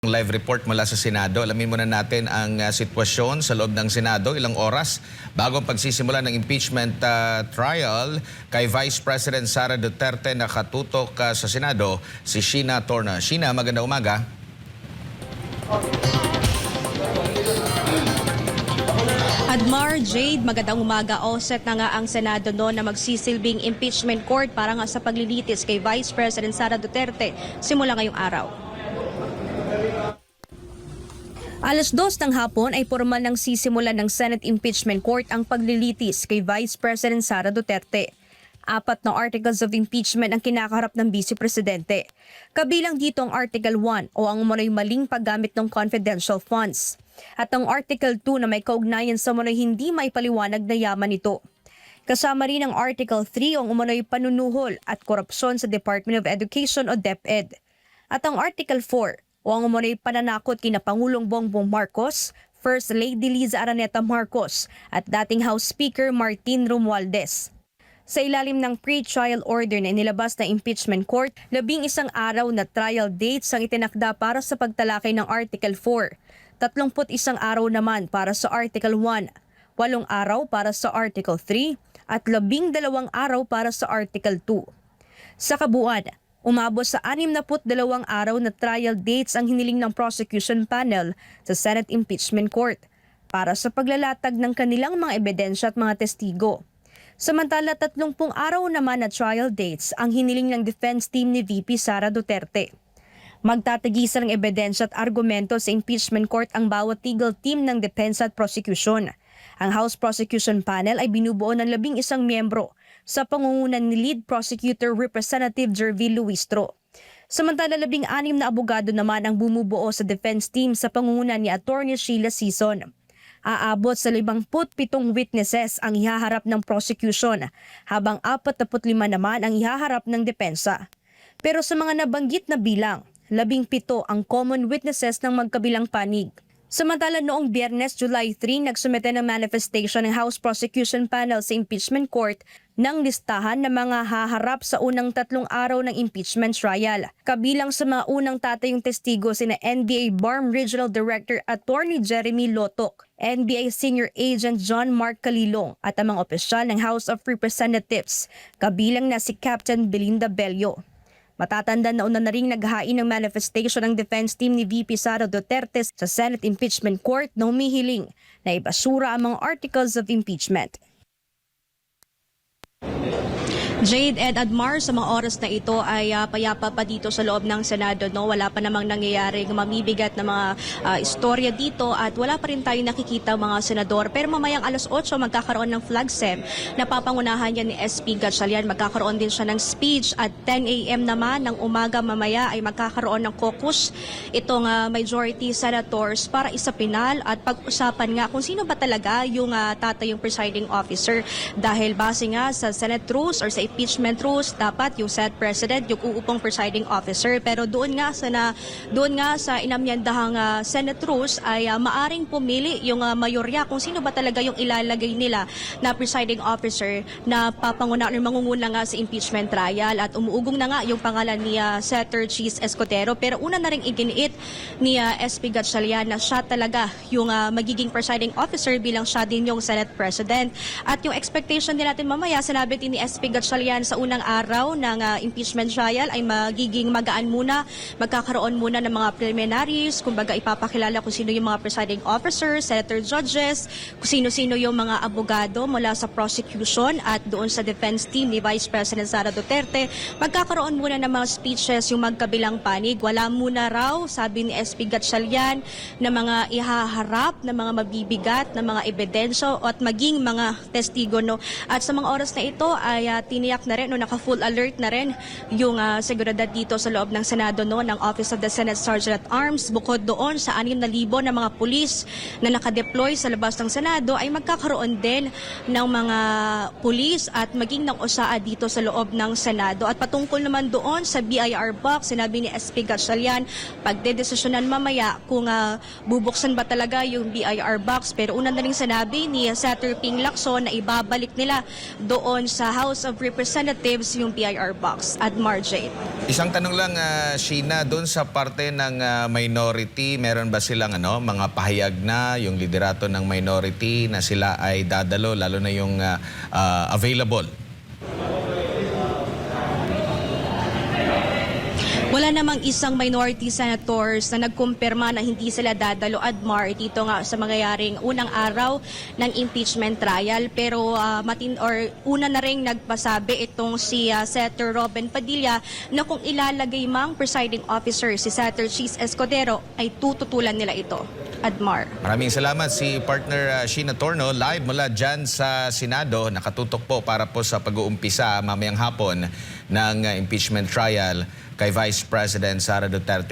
Live report mula sa Senado. Alamin muna natin ang sitwasyon sa loob ng Senado. Ilang oras bago ang pagsisimula ng impeachment trial kay Vice President Sara Duterte, nakatutok sa Senado si Sheena Torna. Sheena, magandang umaga. Admar, Jade, magandang umaga. Set na nga ang Senado na magsisilbing impeachment court para nga sa paglilitis kay Vice President Sara Duterte simula ngayong araw. Alas 2 ng hapon ay formal nang sisimulan ng Senate Impeachment Court ang paglilitis kay Vice President Sara Duterte. 4 na articles of impeachment ang kinakaharap ng Vice Presidente. Kabilang dito ang Article 1 o ang umano'y maling paggamit ng confidential funds. At ang Article 2 na may kaugnayan sa umano'y hindi maipaliwanag na yaman nito. Kasama rin ang Article 3 o ang umano'y panunuhol at korupsyon sa Department of Education o DepEd. At ang Article 4 o ang umano'y pananakot kina Pangulong Bongbong Marcos, First Lady Liza Araneta Marcos at dating House Speaker Martin Romualdez. Sa ilalim ng pre-trial order na inilabas ng impeachment court, 11 araw na trial dates ang itinakda para sa pagtalakay ng Article 4, 31 araw naman para sa Article 1, 8 araw para sa Article 3 at 12 araw para sa Article 2. Sa kabuuan, umabot sa 62 araw na trial dates ang hiniling ng prosecution panel sa Senate Impeachment Court para sa paglalatag ng kanilang mga ebidensya at mga testigo. Samantala 30 araw naman na trial dates ang hiniling ng defense team ni VP Sara Duterte. Magtatagisan ng ebidensya at argumento sa impeachment court ang bawat legal team ng depensa at prosecution. Ang House Prosecution Panel ay binubuo ng 11 miyembro sa pangungunan ni Lead Prosecutor Representative Jervil Luistro. Samantala 16 na abogado naman ang bumubuo sa defense team sa pangungunan ni Attorney Sheila Sison. Aabot sa 57 witnesses ang ihaharap ng prosecution, habang 45 naman ang ihaharap ng depensa. Pero sa mga nabanggit na bilang, 17 ang common witnesses ng magkabilang panig. Samantala noong Biyernes, July 3, nagsumite ng manifestation ng House Prosecution Panel sa Impeachment Court ng listahan ng mga haharap sa unang 3 araw ng impeachment trial. Kabilang sa mga unang tatayong testigo sina NBA BARM Regional Director Attorney Jeremy Lotok, NBA Senior Agent John Mark Calilong at ang mga opisyal ng House of Representatives, kabilang na si Captain Belinda Bello. Matatanda na una na ring naghain ng manifestation ng defense team ni VP Sara Duterte sa Senate Impeachment Court na humihiling na ibasura ang mga articles of impeachment. Jade, Ed, Admar, sa mga oras na ito ay payapa pa dito sa loob ng Senado. Wala pa namang nangyayaring mamibigat na mga istorya dito at wala pa rin tayo nakikita mga senador. Pero mamayang alas 8 magkakaroon ng flag sem na papangunahan yan ni SP Gatchalian. Magkakaroon din siya ng speech at 10 a.m. naman ng umaga mamaya ay magkakaroon ng caucus itong majority senators para isapinal at pag-usapan nga kung sino ba talaga yung tatayong presiding officer. Dahil base nga sa Senate rules or sa impeachment rules, dapat yung Senate President yung uupong presiding officer. Pero doon nga sa inamyandahang Senate rules ay maaring pumili yung mayorya kung sino ba talaga yung ilalagay nila na presiding officer na papanguna or mangunguna nga sa impeachment trial. At umuugong na nga yung pangalan ni Senator Cheese Escotero. Pero una na rin iginiit ni SP Gatchalian na siya talaga yung magiging presiding officer bilang siya din yung Senate President. At yung expectation din natin mamaya, sinabi din ni SP Gatchalian sa unang araw ng impeachment trial ay magiging magaan muna. Magkakaroon muna ng mga preliminaries, kumbaga ipapakilala kung sino yung mga presiding officers, senator judges, kung sino-sino yung mga abogado mula sa prosecution at doon sa defense team ni Vice President Sara Duterte. Magkakaroon muna ng mga speeches yung magkabilang panig. Wala muna raw, sabi ni SP Gatchalian, na mga ihaharap, na mga mabibigat, na mga ebidensya at maging mga testigo. At sa mga oras na ito ay tiniyak na rin, naka-full alert na rin yung seguridad dito sa loob ng Senado ng Office of the Senate Sergeant at Arms. Bukod doon sa 6,000 na mga pulis na nakadeploy sa labas ng Senado ay magkakaroon din ng mga pulis at maging ng OSAA dito sa loob ng Senado. At patungkol naman doon sa BIR box, sinabi ni SP Gatchalian, pagdedesisyonan mamaya kung bubuksan ba talaga yung BIR box. Pero una na rin sinabi ni Senator Ping Lacson na ibabalik nila doon sa House of Representatives representatives yung BIR box at Marjade. Isang tanong lang, Sheena, doon sa parte ng minority, meron ba silang mga pahayag na yung liderato ng minority na sila ay dadalo, lalo na yung available? Wala namang isang minority senators na nagkumpirma na hindi sila dadalo Admar dito nga sa mangyayaring unang araw ng impeachment trial. Pero una na rin nagpasabi itong si Senator Robin Padilla na kung ilalagay mang presiding officer si Senator Chis Escudero ay tututulan nila ito. Admar. Maraming salamat si partner Sheena Torno, live mula dyan sa Senado. Nakatutok po para po sa pag-uumpisa mamayang hapon ng impeachment trial kay Vice President Sara Duterte.